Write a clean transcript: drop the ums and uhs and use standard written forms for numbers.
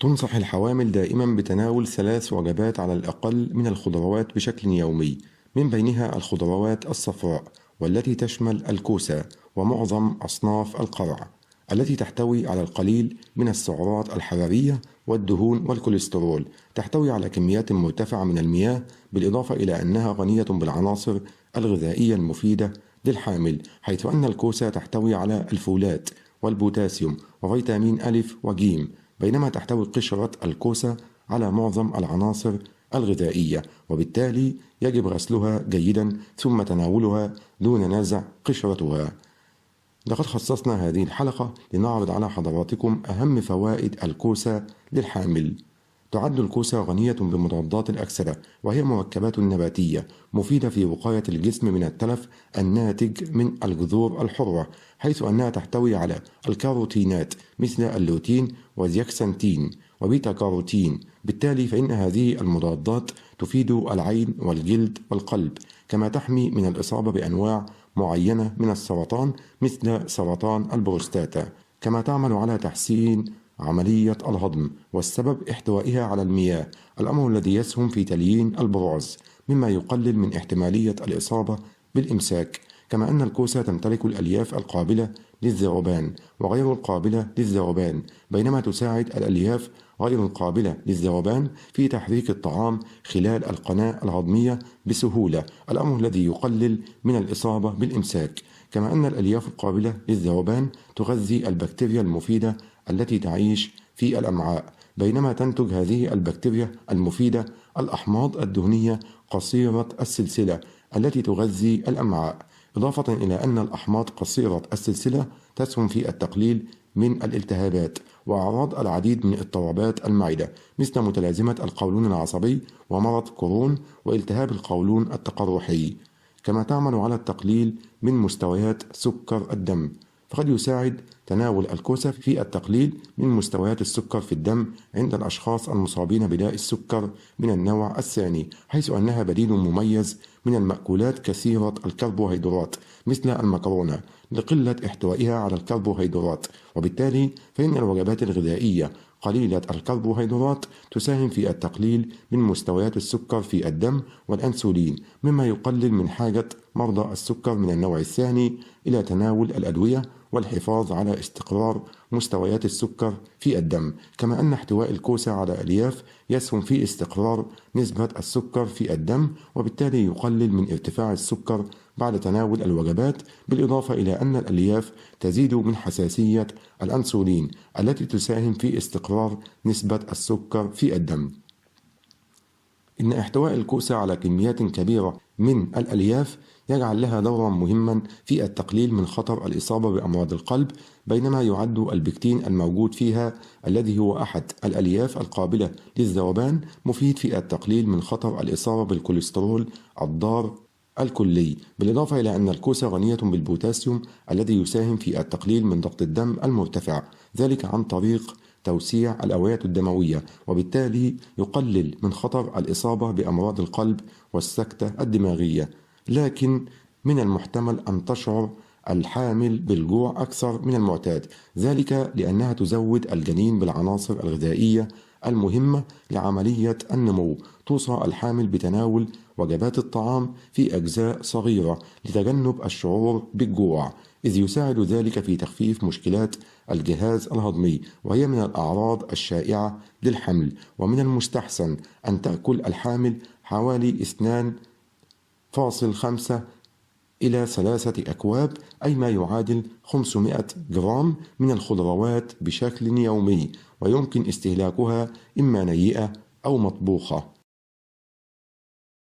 تنصح الحوامل دائما بتناول 3 وجبات على الأقل من الخضروات بشكل يومي، من بينها الخضروات الصفراء والتي تشمل الكوسة ومعظم أصناف القرع التي تحتوي على القليل من السعرات الحرارية والدهون والكوليسترول. تحتوي على كميات مرتفعة من المياه، بالإضافة إلى أنها غنية بالعناصر الغذائية المفيدة للحامل، حيث أن الكوسة تحتوي على الفولات والبوتاسيوم وفيتامين ألف وجيم، بينما تحتوي قشرة الكوسة على معظم العناصر الغذائية، وبالتالي يجب غسلها جيدا ثم تناولها دون نزع قشرتها. لقد خصصنا هذه الحلقة لنعرض على حضراتكم أهم فوائد الكوسة للحامل. تعد الكوسة غنية بمضادات الأكسدة، وهي مركبات نباتية مفيدة في وقاية الجسم من التلف الناتج من الجذور الحرة، حيث أنها تحتوي على الكاروتينات مثل اللوتين والزيكسانتين وبيتا كاروتين. بالتالي فإن هذه المضادات تفيد العين والجلد والقلب، كما تحمي من الإصابة بأنواع معينة من السرطان مثل سرطان البروستاتا. كما تعمل على تحسين عملية الهضم، والسبب احتوائها على المياه، الأمر الذي يسهم في تليين البراز مما يقلل من احتمالية الإصابة بالإمساك. كما أن الكوسة تمتلك الألياف القابلة للذوبان وغير القابلة للذوبان، بينما تساعد الألياف غير القابلة للذوبان في تحريك الطعام خلال القناة الهضمية بسهولة، الأمر الذي يقلل من الإصابة بالإمساك. كما أن الألياف القابلة للذوبان تغذي البكتيريا المفيدة التي تعيش في الأمعاء، بينما تنتج هذه البكتيريا المفيدة الأحماض الدهنية قصيرة السلسلة التي تغذي الأمعاء، إضافة إلى أن الأحماض قصيرة السلسلة تسهم في التقليل من الالتهابات وأعراض العديد من اضطرابات المعدة، مثل متلازمة القولون العصبي ومرض كرون والتهاب القولون التقرحي. كما تعمل على التقليل من مستويات سكر الدم، فقد يساعد تناول الكوسة في التقليل من مستويات السكر في الدم عند الأشخاص المصابين بداء السكر من النوع الثاني، حيث أنها بديل مميز من المأكولات كثيرة الكربوهيدرات مثل المكرونة لقلة احتوائها على الكربوهيدرات. وبالتالي فإن الوجبات الغذائية قليلة الكربوهيدرات تساهم في التقليل من مستويات السكر في الدم والأنسولين، مما يقلل من حاجة مرضى السكر من النوع الثاني إلى تناول الأدوية والحفاظ على استقرار مستويات السكر في الدم. كما أن احتواء الكوسة على ألياف يسهم في استقرار نسبة السكر في الدم، وبالتالي يقلل من ارتفاع السكر بعد تناول الوجبات، بالإضافة إلى أن الألياف تزيد من حساسية الأنسولين التي تساهم في استقرار نسبة السكر في الدم. إن احتواء الكوسة على كميات كبيرة من الألياف يجعل لها دورا مهما في التقليل من خطر الإصابة بأمراض القلب، بينما يعد البكتين الموجود فيها الذي هو أحد الألياف القابلة للذوبان مفيد في التقليل من خطر الإصابة بالكوليسترول الضار الكلي، بالإضافة إلى أن الكوسة غنية بالبوتاسيوم الذي يساهم في التقليل من ضغط الدم المرتفع، ذلك عن طريق توسيع الأوعية الدموية، وبالتالي يقلل من خطر الإصابة بأمراض القلب والسكتة الدماغية. لكن من المحتمل أن تشعر الحامل بالجوع أكثر من المعتاد، ذلك لأنها تزود الجنين بالعناصر الغذائية المهمة لعملية النمو. توصى الحامل بتناول وجبات الطعام في أجزاء صغيرة لتجنب الشعور بالجوع، إذ يساعد ذلك في تخفيف مشكلات الجهاز الهضمي، وهي من الأعراض الشائعة للحمل. ومن المستحسن أن تأكل الحامل حوالي 2.5 إلى 3 أكواب، أي ما يعادل 500 جرام من الخضروات بشكل يومي، ويمكن استهلاكها إما نيئة أو مطبوخة.